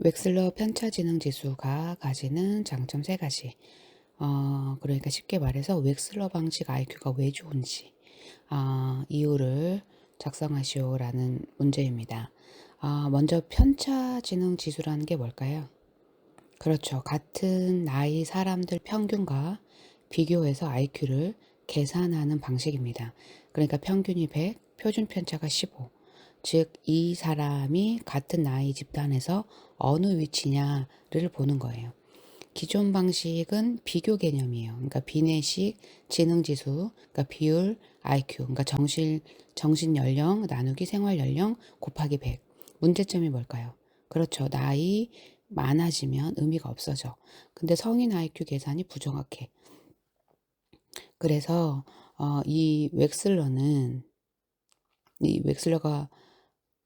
웩슬러 편차지능지수가 가지는 장점 3가지. 그러니까 쉽게 말해서 웩슬러 방식 IQ가 왜 좋은지 이유를 작성하시오라는 문제입니다. 먼저 편차지능지수라는 게 뭘까요? 그렇죠. 같은 나이 사람들 평균과 비교해서 IQ를 계산하는 방식입니다. 그러니까 평균이 100, 표준 편차가 15. 즉, 이 사람이 같은 나이 집단에서 어느 위치냐를 보는 거예요. 기존 방식은 비교 개념이에요. 그러니까 비례식, 지능지수, 그러니까 비율, IQ, 그러니까 정신 연령 나누기 생활 연령 곱하기 100. 문제점이 뭘까요? 그렇죠. 나이 많아지면 의미가 없어져. 근데 성인 IQ 계산이 부정확해. 그래서 이 웩슬러가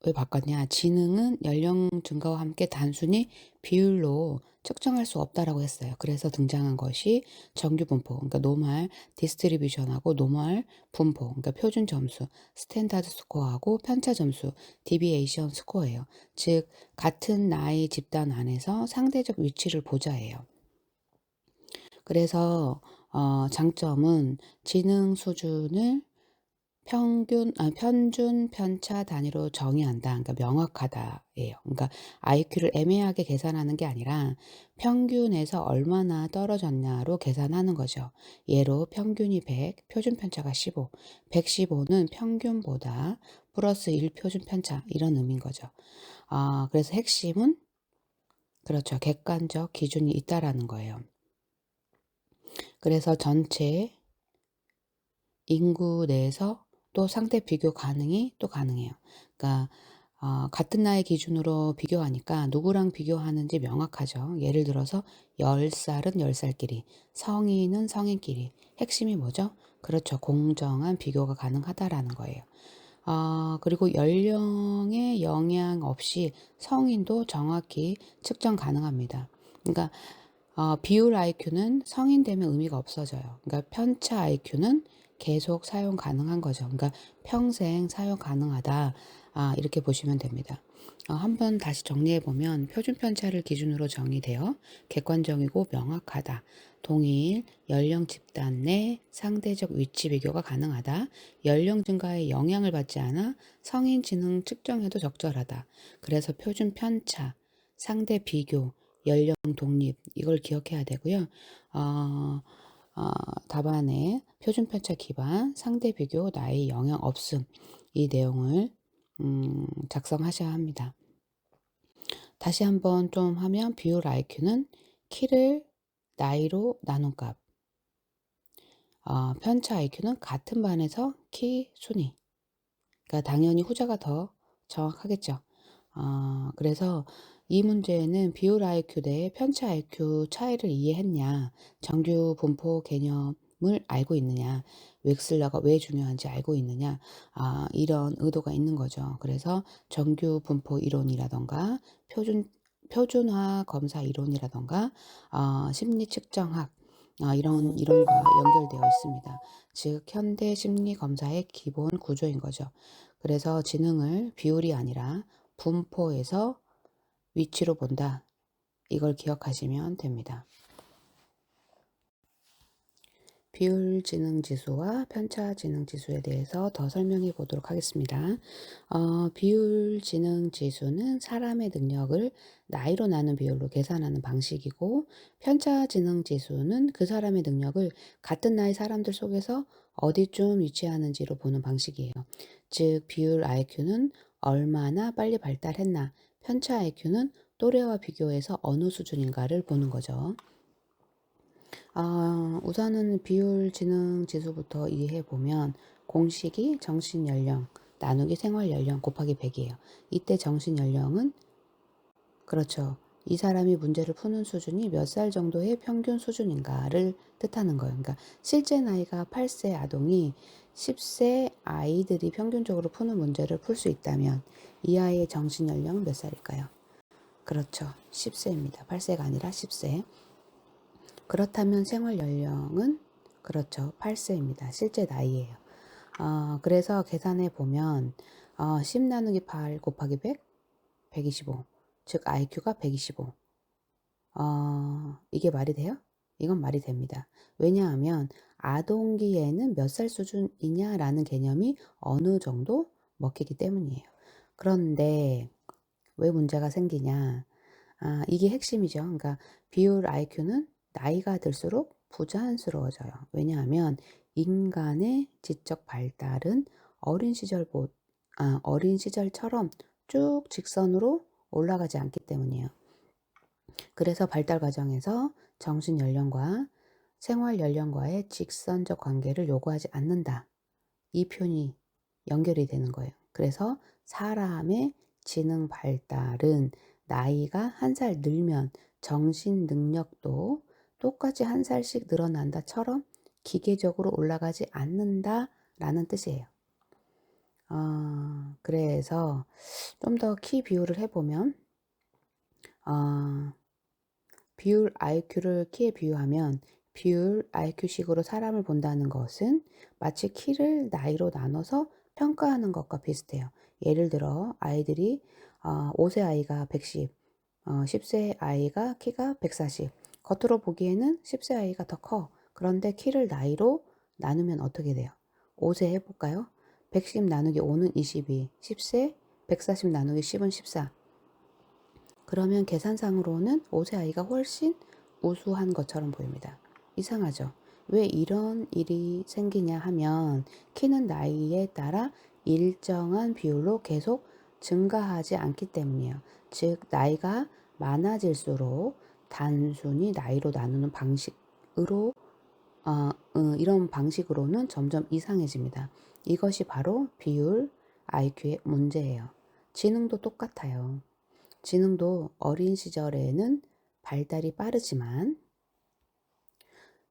왜 바꿨냐? 지능은 연령 증가와 함께 단순히 비율로 측정할 수 없다라고 했어요. 그래서 등장한 것이 정규 분포, 그러니까 노멀 디스트리뷰션하고 노멀 분포, 그러니까 표준 점수, 스탠다드 스코어하고 편차 점수, 디비에이션 스코어예요. 즉 같은 나이 집단 안에서 상대적 위치를 보자예요. 그래서 장점은 지능 수준을 편준 편차 단위로 정의한다. 그러니까 명확하다예요. 그러니까 IQ를 애매하게 계산하는 게 아니라 평균에서 얼마나 떨어졌냐로 계산하는 거죠. 예로 평균이 100, 표준 편차가 15. 115는 평균보다 플러스 1 표준 편차 이런 의미인 거죠. 그래서 핵심은 그렇죠. 객관적 기준이 있다라는 거예요. 그래서 전체 인구 내에서 또 상대 비교 가능이 또 가능해요. 그러니까 같은 나이 기준으로 비교하니까 누구랑 비교하는지 명확하죠. 예를 들어서 10살은 10살끼리, 성인은 성인끼리. 핵심이 뭐죠? 그렇죠. 공정한 비교가 가능하다라는 거예요. 그리고 연령의 영향 없이 성인도 정확히 측정 가능합니다. 그러니까 비율 IQ는 성인 되면 의미가 없어져요. 그러니까 편차 IQ는 계속 사용 가능한 거죠. 그러니까 평생 사용 가능하다. 이렇게 보시면 됩니다. 한번 다시 정리해 보면 표준 편차를 기준으로 정의되어 객관적이고 명확하다. 동일 연령 집단 내 상대적 위치 비교가 가능하다. 연령 증가에 영향을 받지 않아 성인 지능 측정에도 적절하다. 그래서 표준 편차, 상대 비교, 연령 독립 이걸 기억해야 되고요. 답안에 표준 편차 기반, 상대 비교, 나이 영향 없음 이 내용을 작성하셔야 합니다. 다시 한번 좀 하면 비율 IQ는 키를 나이로 나눈 값. 편차 IQ는 같은 반에서 키 순위. 그러니까 당연히 후자가 더 정확하겠죠. 그래서 이 문제는 비율 IQ 대 편차 IQ 차이를 이해했냐, 정규 분포 개념을 알고 있느냐, 웩슬러가 왜 중요한지 알고 있느냐, 이런 의도가 있는 거죠. 그래서 정규 분포 이론이라던가 표준화 검사 이론이라던가 심리 측정학 이런 이론과 연결되어 있습니다. 즉 현대 심리 검사의 기본 구조인 거죠. 그래서 지능을 비율이 아니라 분포에서 위치로 본다. 이걸 기억하시면 됩니다. 비율 지능 지수와 편차 지능 지수에 대해서 더 설명해 보도록 하겠습니다. 비율 지능 지수는 사람의 능력을 나이로 나눈 비율로 계산하는 방식이고, 편차 지능 지수는 그 사람의 능력을 같은 나이 사람들 속에서 어디쯤 위치하는지로 보는 방식이에요. 즉, 비율 IQ는 얼마나 빨리 발달했나, 편차 IQ는 또래와 비교해서 어느 수준인가를 보는 거죠. 우선은 비율 지능 지수부터 이해해 보면 공식이 정신 연령 나누기 생활 연령 곱하기 100이에요. 이때 정신 연령은 그렇죠. 이 사람이 문제를 푸는 수준이 몇 살 정도의 평균 수준인가를 뜻하는 거예요. 그러니까 실제 나이가 8세 아동이 10세 아이들이 평균적으로 푸는 문제를 풀 수 있다면 이 아이의 정신 연령은 몇 살일까요? 그렇죠. 10세입니다. 8세가 아니라 10세. 그렇다면 생활 연령은 그렇죠. 8세입니다. 실제 나이예요. 그래서 계산해 보면 10 나누기 8 곱하기 100, 125. 즉 IQ가 125. 이게 말이 돼요? 이건 말이 됩니다. 왜냐하면 아동기에는 몇 살 수준이냐라는 개념이 어느 정도 먹히기 때문이에요. 그런데 왜 문제가 생기냐? 이게 핵심이죠. 그러니까 비율 IQ는 나이가 들수록 부자연스러워져요. 왜냐하면 인간의 지적 발달은 어린 시절처럼 쭉 직선으로 올라가지 않기 때문이에요. 그래서 발달 과정에서 정신 연령과 생활 연령과의 직선적 관계를 요구하지 않는다. 이 표현이 연결이 되는 거예요. 그래서 사람의 지능 발달은 나이가 한 살 늘면 정신 능력도 똑같이 한 살씩 늘어난다처럼 기계적으로 올라가지 않는다라는 뜻이에요. 그래서 좀 더 키 비율을 해보면 비율 IQ를 키에 비유하면 비율 IQ식으로 사람을 본다는 것은 마치 키를 나이로 나눠서 평가하는 것과 비슷해요. 예를 들어 아이들이 5세 아이가 110, 10세 아이가 키가 140. 겉으로 보기에는 10세 아이가 더 커. 그런데 키를 나이로 나누면 어떻게 돼요? 5세 해볼까요? 110 나누기 5는 22, 10세 140 나누기 10은 14. 그러면 계산상으로는 5세 아이가 훨씬 우수한 것처럼 보입니다. 이상하죠? 왜 이런 일이 생기냐 하면 키는 나이에 따라 일정한 비율로 계속 증가하지 않기 때문이에요. 즉 나이가 많아질수록 단순히 나이로 나누는 방식으로 이런 방식으로는 점점 이상해집니다. 이것이 바로 비율 IQ의 문제예요. 지능도 똑같아요. 지능도 어린 시절에는 발달이 빠르지만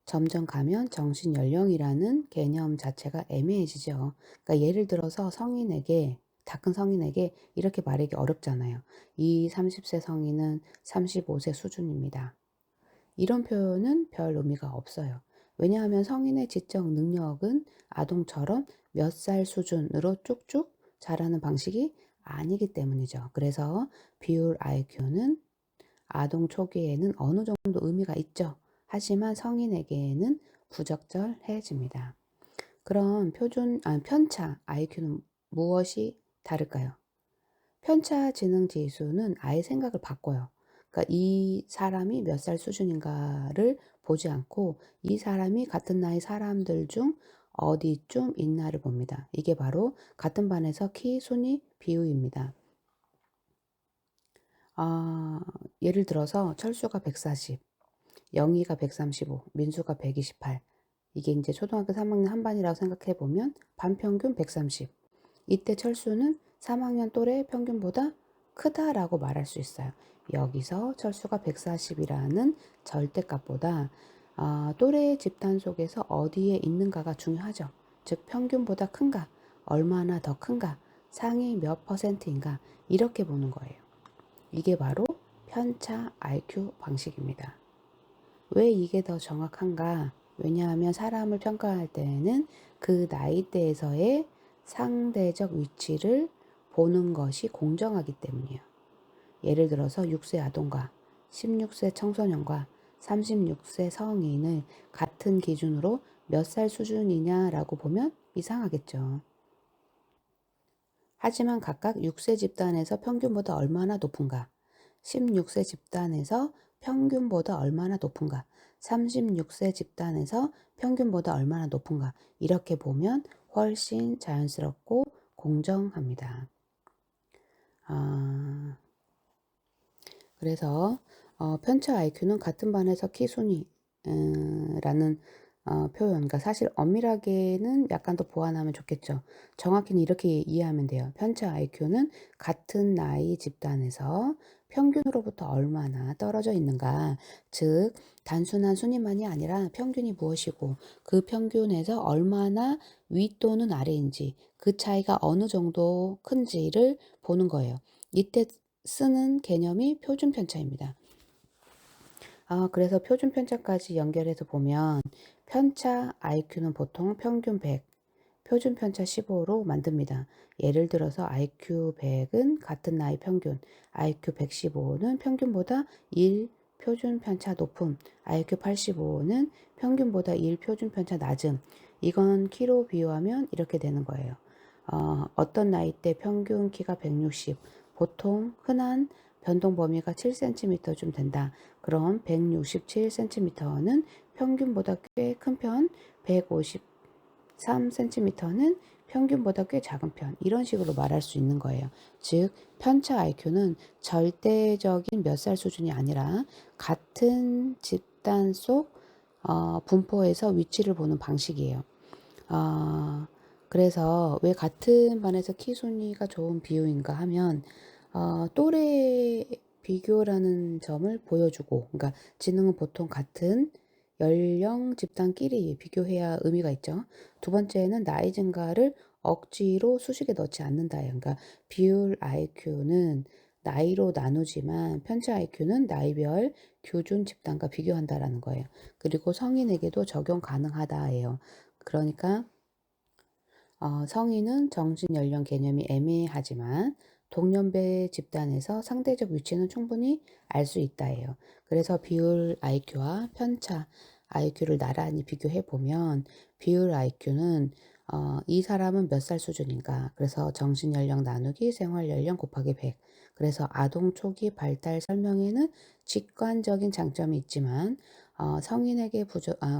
점점 가면 정신 연령이라는 개념 자체가 애매해지죠. 그러니까 예를 들어서 다 큰 성인에게 이렇게 말하기 어렵잖아요. 이 30세 성인은 35세 수준입니다. 이런 표현은 별 의미가 없어요. 왜냐하면 성인의 지적 능력은 아동처럼 몇 살 수준으로 쭉쭉 자라는 방식이 아니기 때문이죠. 그래서 비율 IQ는 아동 초기에는 어느 정도 의미가 있죠. 하지만 성인에게는 부적절해집니다. 그럼 편차 IQ는 무엇이 다를까요? 편차 지능 지수는 아예 생각을 바꿔요. 그러니까 이 사람이 몇 살 수준인가를 보지 않고 이 사람이 같은 나이 사람들 중 어디쯤 있나를 봅니다. 이게 바로 같은 반에서 키 순위 비율입니다. 예를 들어서 철수가 140, 영희가 135, 민수가 128. 이게 이제 초등학교 3학년 한 반이라고 생각해 보면 반평균 130. 이때 철수는 3학년 또래 평균보다 크다라고 말할 수 있어요. 여기서 철수가 140이라는 절대값보다 또래 집단 속에서 어디에 있는가가 중요하죠. 즉 평균보다 큰가, 얼마나 더 큰가, 상위 몇 퍼센트인가 이렇게 보는 거예요. 이게 바로 편차 IQ 방식입니다. 왜 이게 더 정확한가? 왜냐하면 사람을 평가할 때에는 그 나이대에서의 상대적 위치를 보는 것이 공정하기 때문이에요. 예를 들어서 6세 아동과 16세 청소년과 36세 성인을 같은 기준으로 몇 살 수준이냐라고 보면 이상하겠죠. 하지만 각각 6세 집단에서 평균보다 얼마나 높은가? 16세 집단에서 평균보다 얼마나 높은가? 36세 집단에서 평균보다 얼마나 높은가? 이렇게 보면 훨씬 자연스럽고 공정합니다. 그래서 편차 IQ는 같은 반에서 키 순위 라는 표현, 그러니까 사실 엄밀하게는 약간 더 보완하면 좋겠죠. 정확히는 이렇게 이해하면 돼요. 편차 IQ는 같은 나이 집단에서 평균으로부터 얼마나 떨어져 있는가, 즉 단순한 순위만이 아니라 평균이 무엇이고 그 평균에서 얼마나 위 또는 아래인지 그 차이가 어느 정도 큰지를 보는 거예요. 이때 쓰는 개념이 표준 편차입니다. 그래서 표준 편차까지 연결해서 보면 편차 IQ는 보통 평균 100, 표준 편차 15로 만듭니다. 예를 들어서 IQ 100은 같은 나이 평균, IQ 115는 평균보다 1 표준 편차 높음, IQ 85는 평균보다 1 표준 편차 낮음. 이건 키로 비유하면 이렇게 되는 거예요. 어떤 나이대 평균 키가 160, 보통 흔한 변동 범위가 7cm쯤 된다. 그럼 167cm는 평균보다 꽤 큰 편, 153cm는 평균보다 꽤 작은 편. 이런 식으로 말할 수 있는 거예요. 즉, 편차 IQ는 절대적인 몇 살 수준이 아니라 같은 집단 속 분포에서 위치를 보는 방식이에요. 그래서 왜 같은 반에서 키 순위가 좋은 비율인가 하면 또래 비교라는 점을 보여주고, 그러니까 지능은 보통 같은 연령 집단끼리 비교해야 의미가 있죠. 두 번째는 나이 증가를 억지로 수식에 넣지 않는다예요. 그러니까 비율 IQ는 나이로 나누지만 편차 IQ는 나이별 교준 집단과 비교한다라는 거예요. 그리고 성인에게도 적용 가능하다예요. 그러니까 성인은 정신 연령 개념이 애매하지만 동년배 집단에서 상대적 위치는 충분히 알 수 있다예요. 그래서 비율 IQ와 편차 IQ를 나란히 비교해 보면 비율 IQ는 이 사람은 몇 살 수준인가? 그래서 정신 연령 나누기 생활 연령 곱하기 100. 그래서 아동 초기 발달 설명에는 직관적인 장점이 있지만 성인에게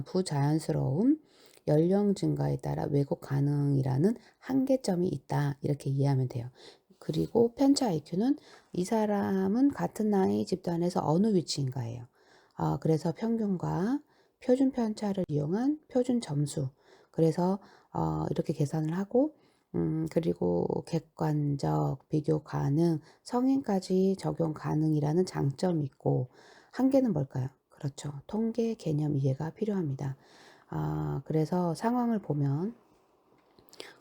부자연스러움 연령 증가에 따라 왜곡 가능이라는 한계점이 있다. 이렇게 이해하면 돼요. 그리고 편차 IQ는 이 사람은 같은 나이 집단에서 어느 위치인가예요. 그래서 평균과 표준 편차를 이용한 표준 점수. 그래서 이렇게 계산을 하고 그리고 객관적, 비교 가능, 성인까지 적용 가능이라는 장점이 있고 한계는 뭘까요? 그렇죠. 통계 개념 이해가 필요합니다. 그래서 상황을 보면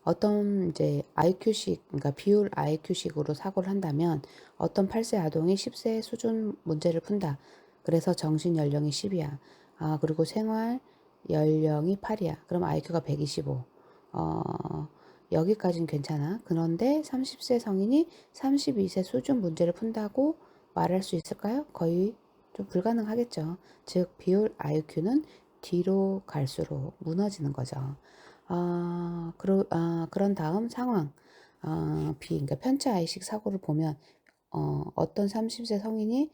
어떤 이제 IQ식, 그러니까 비율 IQ식으로 사고를 한다면 어떤 8세 아동이 10세 수준 문제를 푼다. 그래서 정신 연령이 10이야. 그리고 생활 연령이 8이야. 그럼 IQ가 125. 여기까지는 괜찮아. 그런데 30세 성인이 32세 수준 문제를 푼다고 말할 수 있을까요? 거의 좀 불가능하겠죠. 즉, 비율 IQ는 뒤로 갈수록 무너지는 거죠. 그런 다음 상황, 그러니까 편차 아이식 사고를 보면, 어떤 30세 성인이,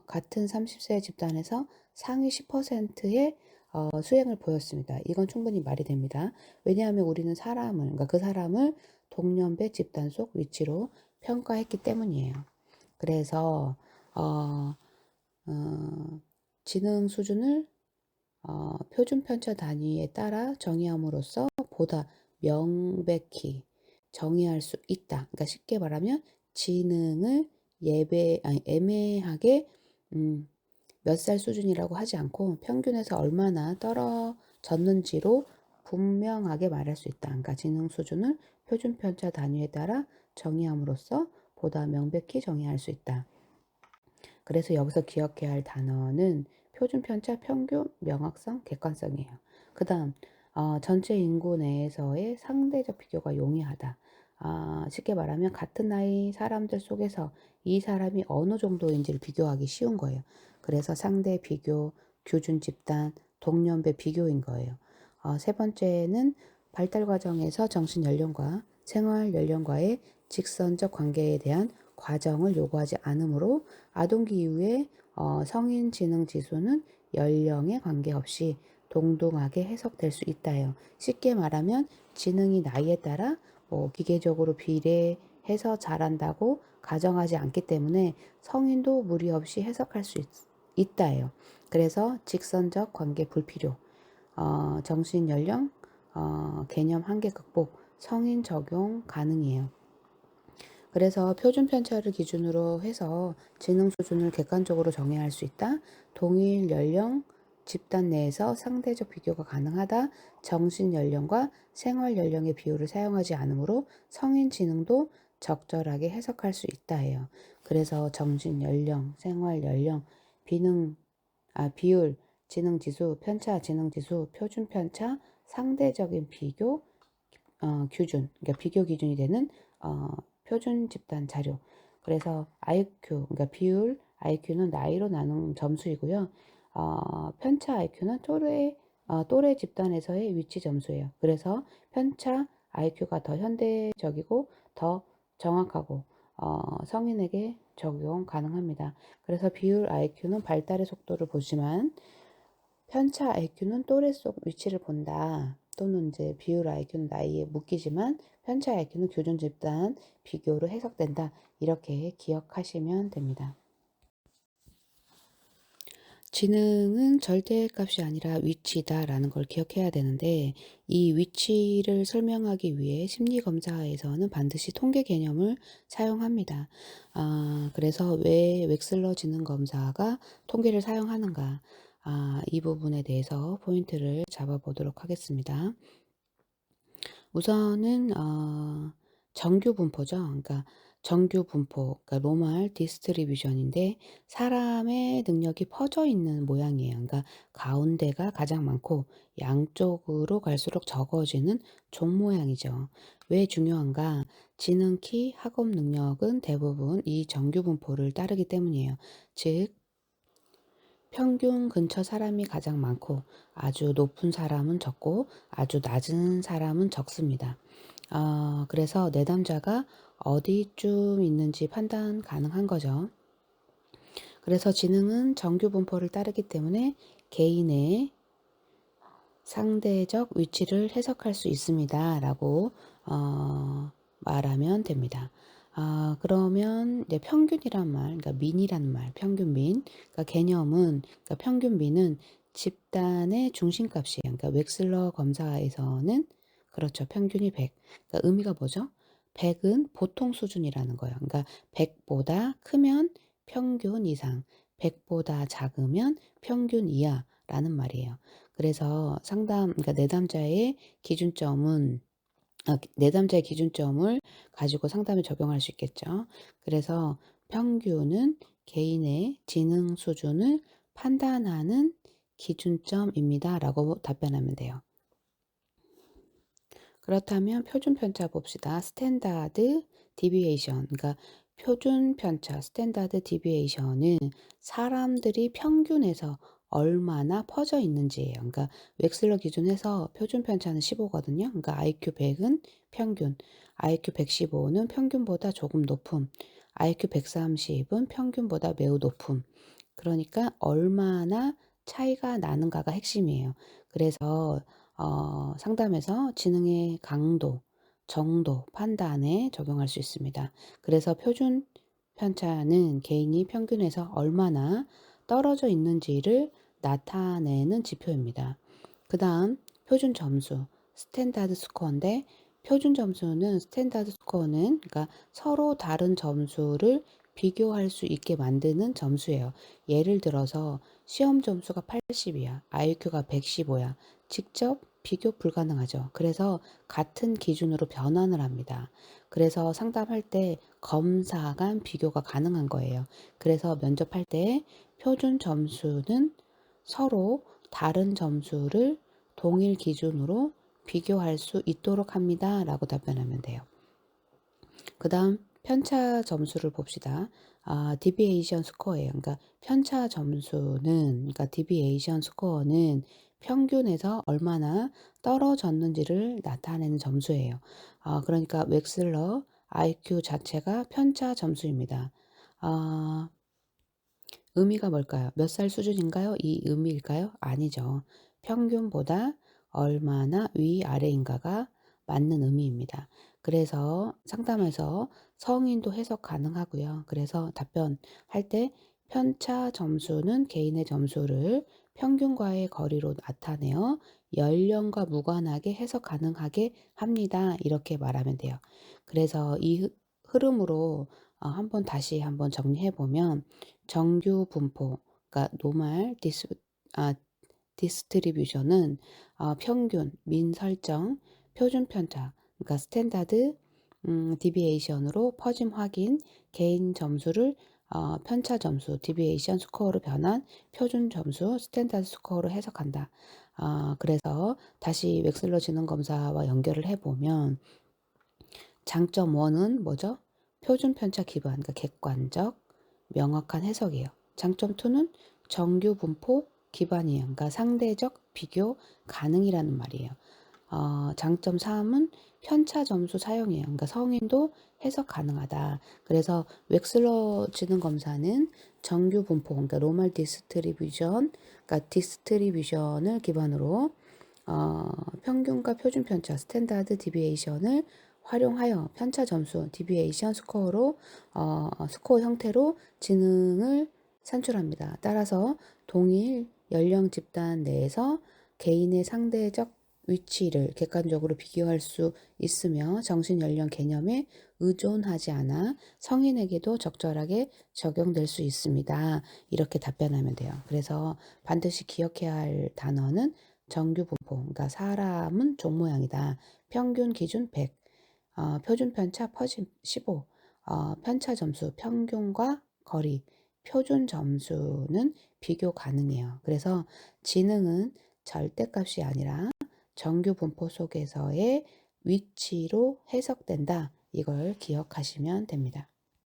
같은 30세 집단에서 상위 10%의 수행을 보였습니다. 이건 충분히 말이 됩니다. 왜냐하면 우리는 그러니까 그 사람을 동년배 집단 속 위치로 평가했기 때문이에요. 그래서, 어, 지능 수준을 표준 편차 단위에 따라 정의함으로써 보다 명백히 정의할 수 있다. 그러니까 쉽게 말하면 지능을 애매하게 몇 살 수준이라고 하지 않고 평균에서 얼마나 떨어졌는지로 분명하게 말할 수 있다. 그러니까 지능 수준을 표준 편차 단위에 따라 정의함으로써 보다 명백히 정의할 수 있다. 그래서 여기서 기억해야 할 단어는 표준 편차, 평균, 명확성, 객관성이에요. 그 다음 전체 인구 내에서의 상대적 비교가 용이하다. 쉽게 말하면 같은 나이 사람들 속에서 이 사람이 어느 정도인지를 비교하기 쉬운 거예요. 그래서 상대 비교, 규준 집단, 동년배 비교인 거예요. 세 번째는 발달 과정에서 정신 연령과 생활 연령과의 직선적 관계에 대한 과정을 요구하지 않으므로 아동기 이후에 성인 지능 지수는 연령에 관계없이 동등하게 해석될 수 있다요. 쉽게 말하면 지능이 나이에 따라 기계적으로 비례해서 잘한다고 가정하지 않기 때문에 성인도 무리 없이 해석할 수 있다예요. 그래서 직선적 관계 불필요, 정신 연령, 개념 한계 극복, 성인 적용 가능이에요. 그래서 표준 편차를 기준으로 해서 지능 수준을 객관적으로 정의할 수 있다. 동일 연령 집단 내에서 상대적 비교가 가능하다. 정신 연령과 생활 연령의 비율을 사용하지 않으므로 성인 지능도 적절하게 해석할 수 있다 해요. 그래서 정신 연령, 생활 연령, 비율, 지능 지수, 편차, 지능 지수, 표준 편차, 상대적인 비교, 규준, 그러니까 비교 기준이 되는 표준 집단 자료. 그래서 IQ, 그러니까 비율, IQ는 나이로 나눈 점수이고요. 편차 IQ는 또래 집단에서의 위치 점수예요. 그래서 편차 IQ가 더 현대적이고 더 정확하고 성인에게 적용 가능합니다. 그래서 비율 IQ는 발달의 속도를 보지만 편차 IQ는 또래 속 위치를 본다. 또는 이제 비율 IQ는 나이에 묶이지만 편차 IQ는 교준 집단 비교로 해석된다. 이렇게 기억하시면 됩니다. 지능은 절대값이 아니라 위치다라는 걸 기억해야 되는데 이 위치를 설명하기 위해 심리검사에서는 반드시 통계 개념을 사용합니다. 그래서 왜 웩슬러 지능검사가 통계를 사용하는가? 이 부분에 대해서 포인트를 잡아보도록 하겠습니다. 우선은 정규 분포죠. 그러니까 정규 분포, 그러니까 노멀 디스트리뷰션인데 사람의 능력이 퍼져 있는 모양이에요. 그러니까 가운데가 가장 많고 양쪽으로 갈수록 적어지는 종 모양이죠. 왜 중요한가? 지능키, 학업 능력은 대부분 이 정규 분포를 따르기 때문이에요. 즉 평균 근처 사람이 가장 많고 아주 높은 사람은 적고 아주 낮은 사람은 적습니다. 그래서 내담자가 어디쯤 있는지 판단 가능한 거죠. 그래서 지능은 정규 분포를 따르기 때문에 개인의 상대적 위치를 해석할 수 있습니다. 라고 말하면 됩니다. 그러면 이제 평균이란 말, 그러니까 민이라는 말, 평균민, 그러니까 개념은, 그러니까 평균민은 집단의 중심값이에요. 그러니까 웩슬러 검사에서는 그렇죠. 평균이 100. 그러니까 의미가 뭐죠? 100은 보통 수준이라는 거예요. 그러니까 100보다 크면 평균 이상, 100보다 작으면 평균 이하라는 말이에요. 그래서 그러니까 내담자의 기준점은 내담자의 기준점을 가지고 상담에 적용할 수 있겠죠. 그래서 평균은 개인의 지능 수준을 판단하는 기준점입니다. 라고 답변하면 돼요. 그렇다면 표준 편차 봅시다. 스탠다드 디비에이션. 그러니까 표준 편차, 스탠다드 디비에이션은 사람들이 평균에서 얼마나 퍼져 있는지예요. 그러니까 웩슬러 기준에서 표준 편차는 15거든요. 그러니까 IQ 100은 평균, IQ 115는 평균보다 조금 높음, IQ 130은 평균보다 매우 높음. 그러니까 얼마나 차이가 나는가가 핵심이에요. 그래서 상담에서 지능의 강도, 정도, 판단에 적용할 수 있습니다. 그래서 표준 편차는 개인이 평균에서 얼마나 떨어져 있는지를 나타내는 지표입니다. 그 다음 표준 점수, 스탠다드 스코어인데 표준 점수는 스탠다드 스코어는 그러니까 서로 다른 점수를 비교할 수 있게 만드는 점수예요. 예를 들어서 시험 점수가 80이야. IQ가 115야. 직접 비교 불가능하죠. 그래서 같은 기준으로 변환을 합니다. 그래서 상담할 때 검사 간 비교가 가능한 거예요. 그래서 면접할 때 표준 점수는 서로 다른 점수를 동일 기준으로 비교할 수 있도록 합니다. 라고 답변하면 돼요. 그 다음 편차 점수를 봅시다. 디비에이션 스코어예요. 그러니까 편차 점수는, 그러니까 디비에이션 스코어는 평균에서 얼마나 떨어졌는지를 나타내는 점수예요. 그러니까 웩슬러 IQ 자체가 편차 점수입니다. 의미가 뭘까요? 몇 살 수준인가요? 이 의미일까요? 아니죠. 평균보다 얼마나 위아래인가가 맞는 의미입니다. 그래서 상담에서 성인도 해석 가능하고요. 그래서 답변할 때 편차 점수는 개인의 점수를 평균과의 거리로 나타내어 연령과 무관하게 해석 가능하게 합니다. 이렇게 말하면 돼요. 그래서 이 흐름으로 다시 한번 정리해 보면 정규 분포, 그러니까 노멀 디스트리뷰션은 평균, 민 설정, 표준 편차, 그러니까 스탠다드 디비에이션으로 퍼짐 확인, 개인 점수를 편차 점수, 디비에이션 스코어로 변환, 표준 점수, 스탠다드 스코어로 해석한다. 그래서 다시 웩슬러 지능 검사와 연결을 해 보면 장점 1은 뭐죠? 표준 편차 기반, 그러니까 객관적, 명확한 해석이에요. 장점 2는 정규 분포 기반이에요. 그러니까 상대적 비교 가능이라는 말이에요. 장점 3은 편차 점수 사용이에요. 그러니까 성인도 해석 가능하다. 그래서 웩슬러 지능 검사는 정규 분포, 그러니까 노멀 디스트리뷰션, 그러니까 디스트리뷰션을 기반으로 평균과 표준 편차, 스탠다드 디비에이션을 활용하여 편차 점수, 디비에이션 스코어로 스코어 형태로 지능을 산출합니다. 따라서 동일 연령 집단 내에서 개인의 상대적 위치를 객관적으로 비교할 수 있으며 정신 연령 개념에 의존하지 않아 성인에게도 적절하게 적용될 수 있습니다. 이렇게 답변하면 돼요. 그래서 반드시 기억해야 할 단어는 정규 분포, 그러니까 사람은 종 모양이다. 평균 기준 100, 표준 편차 퍼짐 15, 편차 점수 평균과 거리, 표준 점수는 비교 가능해요. 그래서 지능은 절대값이 아니라 정규 분포 속에서의 위치로 해석된다. 이걸 기억하시면 됩니다.